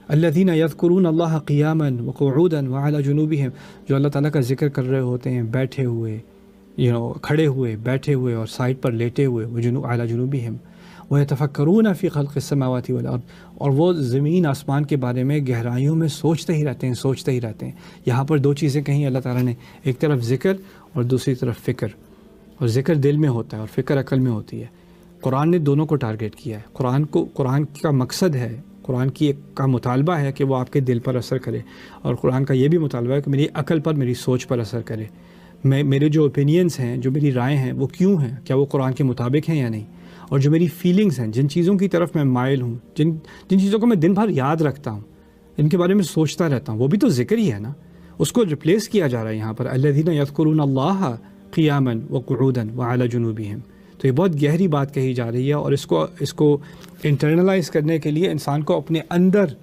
الذین یذکرون اللہ قیاما وقعودا وعلی جنوبہم، جو اللہ تعالیٰ کا ذکر کر رہے ہوتے ہیں بیٹھے ہوئے، کھڑے ہوئے، بیٹھے ہوئے اور سائڈ پر لیٹے ہوئے، علی جنوبہم، ویتفکرون فی خلق السماوات والارض، اور وہ زمین آسمان کے بارے میں گہرائیوں میں سوچتے ہی رہتے ہیں. یہاں پر دو چیزیں کہیں اللہ تعالیٰ نے، ایک طرف ذکر اور دوسری طرف فکر. اور ذکر دل میں ہوتا ہے اور فکر عقل میں ہوتی ہے. قرآن نے دونوں کو ٹارگیٹ کیا ہے. قرآن کا مقصد ہے، قرآن کا مطالبہ ہے کہ وہ آپ کے دل پر اثر کرے، اور قرآن کا یہ بھی مطالبہ ہے کہ میری عقل پر، میری سوچ پر اثر کرے. میرے جو اوپینینز ہیں، جو میری رائے ہیں، وہ کیوں ہیں، کیا وہ قرآن کے مطابق ہیں یا نہیں. اور جو میری فیلنگز ہیں، جن چیزوں کی طرف میں مائل ہوں، جن چیزوں کو میں دن بھر یاد رکھتا ہوں، ان کے بارے میں سوچتا رہتا ہوں، وہ بھی تو ذکر ہی ہے نا. اس کو ریپلیس کیا جا رہا ہے یہاں پر، الذین یذکرون اللہ قیاما وقعودا وعلی جنوبہم. تو یہ بہت گہری بات کہی جا رہی ہے، اور اس کو انٹرنلائز کرنے کے لیے انسان کو اپنے اندر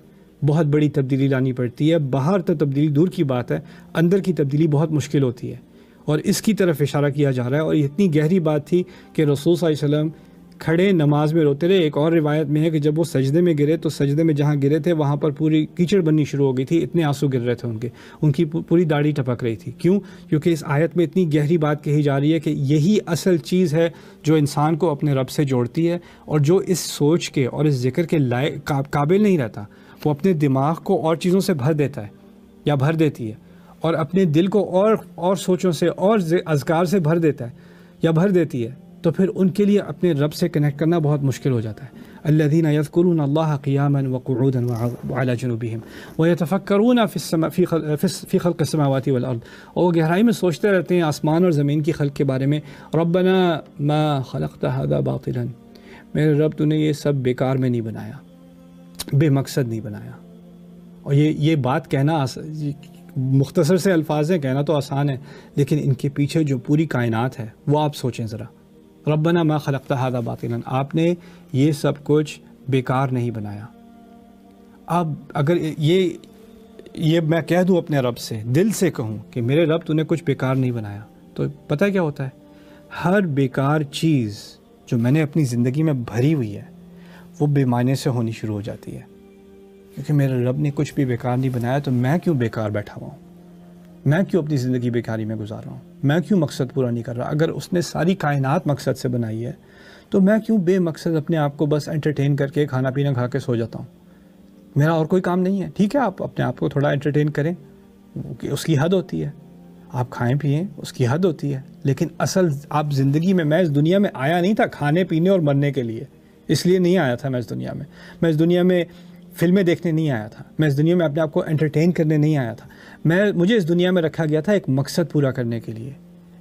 بہت بڑی تبدیلی لانی پڑتی ہے. باہر تو تبدیلی دور کی بات ہے، اندر کی تبدیلی بہت مشکل ہوتی ہے، اور اس کی طرف اشارہ کیا جا رہا ہے. اور یہ اتنی گہری بات تھی کہ رسول صلی اللہ علیہ وسلم کھڑے نماز میں روتے رہے. ایک اور روایت میں ہے کہ جب وہ سجدے میں گرے تو سجدے میں جہاں گرے تھے وہاں پر پوری کیچڑ بننی شروع ہو گئی تھی، اتنے آنسو گر رہے تھے ان کی پوری داڑھی ٹپک رہی تھی. کیوں؟ کیونکہ اس آیت میں اتنی گہری بات کہی جا رہی ہے کہ یہی اصل چیز ہے جو انسان کو اپنے رب سے جوڑتی ہے، اور جو اس سوچ کے اور اس ذکر کے لائق قابل نہیں رہتا، وہ اپنے دماغ کو اور چیزوں سے بھر دیتا ہے یا بھر دیتی ہے، اور اپنے دل کو اور سوچوں سے اور اذکار سے بھر دیتا ہے یا بھر دیتی ہے، تو پھر ان کے لیے اپنے رب سے کنیکٹ کرنا بہت مشکل ہو جاتا ہے. الذین یذکرون اللہ قیاما وقعودا وعلی جنوبہم ویتفکرون فی خلق السماوات والارض، اور وہ گہرائی میں سوچتے رہتے ہیں آسمان اور زمین کی خلق کے بارے میں. ربنا ما خلقت ھذا باطلا، میرے رب تو نے یہ سب بیکار میں نہیں بنایا، بے مقصد نہیں بنایا. اور یہ بات کہنا مختصر سے الفاظ ہیں، کہنا تو آسان ہے، لیکن ان کے پیچھے جو پوری کائنات ہے وہ آپ سوچیں ذرا. ربنا ما خلقت ھذا باطلا، آپ نے یہ سب کچھ بیکار نہیں بنایا. اب اگر یہ میں کہہ دوں اپنے رب سے، دل سے کہوں کہ میرے رب تو نے کچھ بیکار نہیں بنایا، تو پتہ کیا ہوتا ہے؟ ہر بیکار چیز جو میں نے اپنی زندگی میں بھری ہوئی ہے وہ بے معنی سے ہونی شروع ہو جاتی ہے. کیونکہ میرے رب نے کچھ بھی بیکار نہیں بنایا، تو میں کیوں بیکار بیٹھا ہوا ہوں؟ میں کیوں اپنی زندگی بیکاری میں گزار رہا ہوں؟ میں کیوں مقصد پورا نہیں کر رہا؟ اگر اس نے ساری کائنات مقصد سے بنائی ہے تو میں کیوں بے مقصد اپنے آپ کو بس انٹرٹین کر کے کھانا پینا کھا کے سو جاتا ہوں؟ میرا اور کوئی کام نہیں ہے. ٹھیک ہے، آپ اپنے آپ کو تھوڑا انٹرٹین کریں، اس کی حد ہوتی ہے. آپ کھائیں پئیں، اس کی حد ہوتی ہے. لیکن اصل آپ زندگی میں اس دنیا میں آیا نہیں تھا کھانے پینے اور مرنے کے لیے. اس لیے نہیں آیا تھا میں اس دنیا میں فلمیں دیکھنے نہیں آیا تھا. میں اس دنیا میں اپنے آپ کو انٹرٹین کرنے نہیں آیا تھا. مجھے اس دنیا میں رکھا گیا تھا ایک مقصد پورا کرنے کے لیے،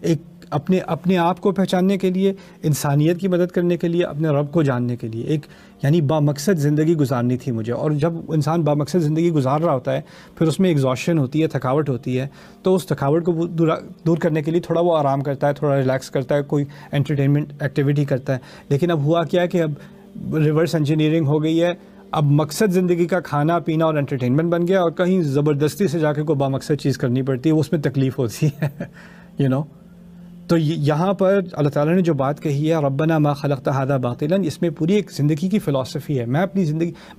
ایک اپنے آپ کو پہچاننے کے لیے، انسانیت کی مدد کرنے کے لیے، اپنے رب کو جاننے کے لیے. یعنی با مقصد زندگی گزارنی تھی مجھے. اور جب انسان با مقصد زندگی گزار رہا ہوتا ہے، پھر اس میں ایگزاشن ہوتی ہے، تھکاوٹ ہوتی ہے، تو اس تھکاوٹ کو دور کرنے کے لیے تھوڑا وہ آرام کرتا ہے، تھوڑا ریلیکس کرتا ہے، کوئی انٹرٹینمنٹ ایکٹیویٹی کرتا ہے. لیکن اب ہوا کیا کہ اب ریورس انجینئرنگ ہو گئی ہے. اب مقصد زندگی کا کھانا پینا اور انٹرٹینمنٹ بن گیا، اور کہیں زبردستی سے جا کے کوئی با مقصد چیز کرنی پڑتی ہے، اس میں تکلیف ہوتی ہے تو یہاں پر اللہ تعالیٰ نے جو بات کہی ہے ربنا ما خلقت ھذا باطلا، اس میں پوری ایک زندگی کی فلسفی ہے. میں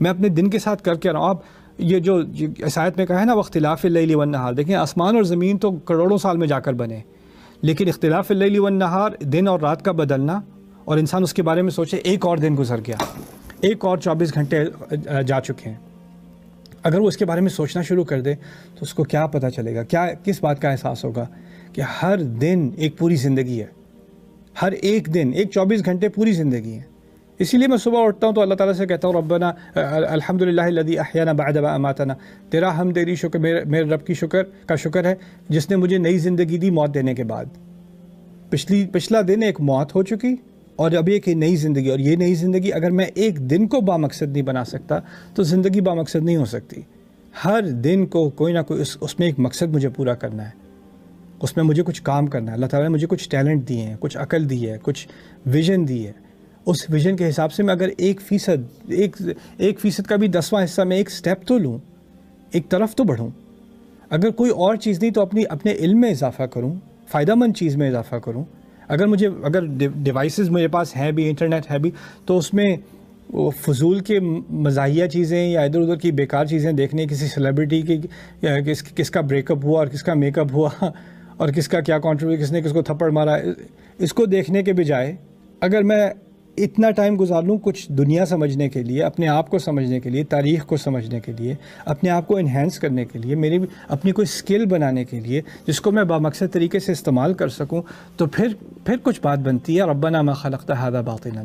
اپنے دن کے ساتھ کر کے رہا ہوں. آپ یہ جو اس آیت میں کہا ہے نا واختلاف اللیل والنہار، دیکھیں آسمان اور زمین تو کروڑوں سال میں جا کر بنے، لیکن اختلاف اللیل والنہار، دن اور رات کا بدلنا، اور انسان اس کے بارے میں سوچے ایک اور دن گزر گیا، ایک اور 24 گھنٹے جا چکے ہیں. اگر وہ اس کے بارے میں سوچنا شروع کر دے تو اس کو کیا پتہ چلے گا، کس بات کا احساس ہوگا کہ ہر دن ایک پوری زندگی ہے، ہر ایک دن ایک 24 گھنٹے پوری زندگی ہے. اسی لیے میں صبح اٹھتا ہوں تو اللہ تعالیٰ سے کہتا ہوں ربنا الحمدللہ الذی احیانا بعد ما اماتنا، تیرا حمد تیری شکر، میرے رب کی شکر ہے جس نے مجھے نئی زندگی دی موت دینے کے بعد. پچھلا دن ایک موت ہو چکی اور ابھی ایک نئی زندگی، اور یہ نئی زندگی اگر میں ایک دن کو با مقصد نہیں بنا سکتا تو زندگی با مقصد نہیں ہو سکتی. ہر دن کو کوئی نہ کوئی اس میں ایک مقصد مجھے پورا کرنا ہے، اس میں مجھے کچھ کام کرنا ہے. اللہ تعالیٰ نے مجھے کچھ ٹیلنٹ دیے ہیں، کچھ عقل دی ہے، کچھ ویژن دی ہے. اس ویژن کے حساب سے میں اگر 1% کا بھی 10واں حصہ میں ایک سٹیپ تو لوں، ایک طرف تو بڑھوں. اگر کوئی اور چیز نہیں تو اپنے علم میں اضافہ کروں، فائدہ مند چیز میں اضافہ کروں. اگر ڈیوائسز میرے پاس ہیں بھی، انٹرنیٹ ہے بھی، تو اس میں وہ فضول کے مزاحیہ چیزیں یا ادھر ادھر کی بیکار چیزیں دیکھنے، کسی سیلیبریٹی کی کس کا بریک اپ ہوا اور کس کا میک اپ ہوا اور کس کا کیا کانٹریبیوٹ، کس نے کس کو تھپڑ مارا، اس کو دیکھنے کے بجائے اگر میں اتنا ٹائم گزار لوں کچھ دنیا سمجھنے کے لیے، اپنے آپ کو سمجھنے کے لیے، تاریخ کو سمجھنے کے لیے، اپنے آپ کو انہینس کرنے کے لیے، میری اپنی کوئی سکل بنانے کے لیے جس کو میں بامقصد طریقے سے استعمال کر سکوں، تو پھر کچھ بات بنتی ہے. ربنا ما خلقت ھذا باطلا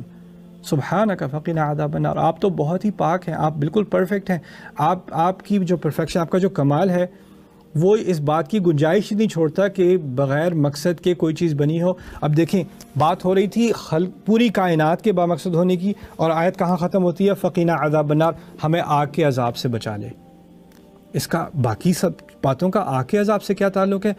سبحانک فقنا عذاب النار. آپ تو بہت ہی پاک ہیں، آپ بالکل پرفیکٹ ہیں. آپ کی جو پرفیکشن، آپ کا جو کمال ہے وہ اس بات کی گنجائش ہی نہیں چھوڑتا کہ بغیر مقصد کے کوئی چیز بنی ہو. اب دیکھیں، بات ہو رہی تھی پوری کائنات کے بامقصد ہونے کی، اور آیت کہاں ختم ہوتی ہے؟ فقینا عذاب النار، ہمیں آگ کے عذاب سے بچا لے. اس کا باقی سب باتوں کا آگ کے عذاب سے کیا تعلق ہے؟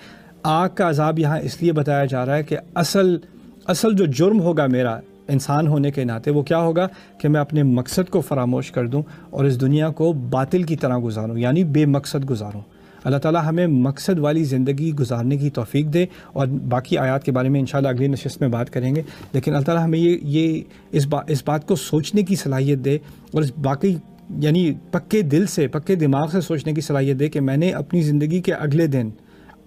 آگ کا عذاب یہاں اس لیے بتایا جا رہا ہے کہ اصل جو جرم ہوگا میرا انسان ہونے کے ناطے وہ کیا ہوگا کہ میں اپنے مقصد کو فراموش کر دوں اور اس دنیا کو باطل کی طرح گزاروں، یعنی بے مقصد گزاروں. اللہ تعالیٰ ہمیں مقصد والی زندگی گزارنے کی توفیق دے، اور باقی آیات کے بارے میں انشاءاللہ اگلی نشست میں بات کریں گے. لیکن اللہ تعالیٰ ہمیں اس بات کو سوچنے کی صلاحیت دے، اور اس باقی یعنی پکے دل سے، پکے دماغ سے سوچنے کی صلاحیت دے کہ میں نے اپنی زندگی کے اگلے دن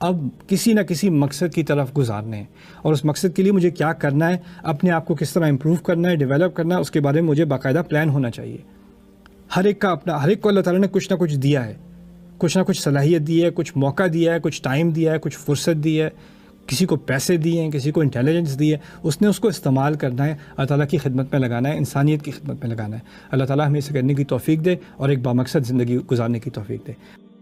اب کسی نہ کسی مقصد کی طرف گزارنے ہیں، اور اس مقصد کے لیے مجھے کیا کرنا ہے، اپنے آپ کو کس طرح امپروو کرنا ہے، ڈیولپ کرنا ہے، اس کے بارے میں مجھے باقاعدہ پلان ہونا چاہیے. ہر ایک کو اللہ تعالیٰ نے کچھ نہ کچھ دیا ہے، کچھ نہ کچھ صلاحیت دی ہے، کچھ موقع دیا ہے، کچھ ٹائم دیا ہے، کچھ فرصت دی ہے، کسی کو پیسے دیے ہیں، کسی کو انٹیلیجنس دی ہے. اس نے اس کو استعمال کرنا ہے، اللہ تعالیٰ کی خدمت میں لگانا ہے، انسانیت کی خدمت میں لگانا ہے. اللہ تعالیٰ ہمیں اسے کرنے کی توفیق دے اور ایک بامقصد زندگی گزارنے کی توفیق دے.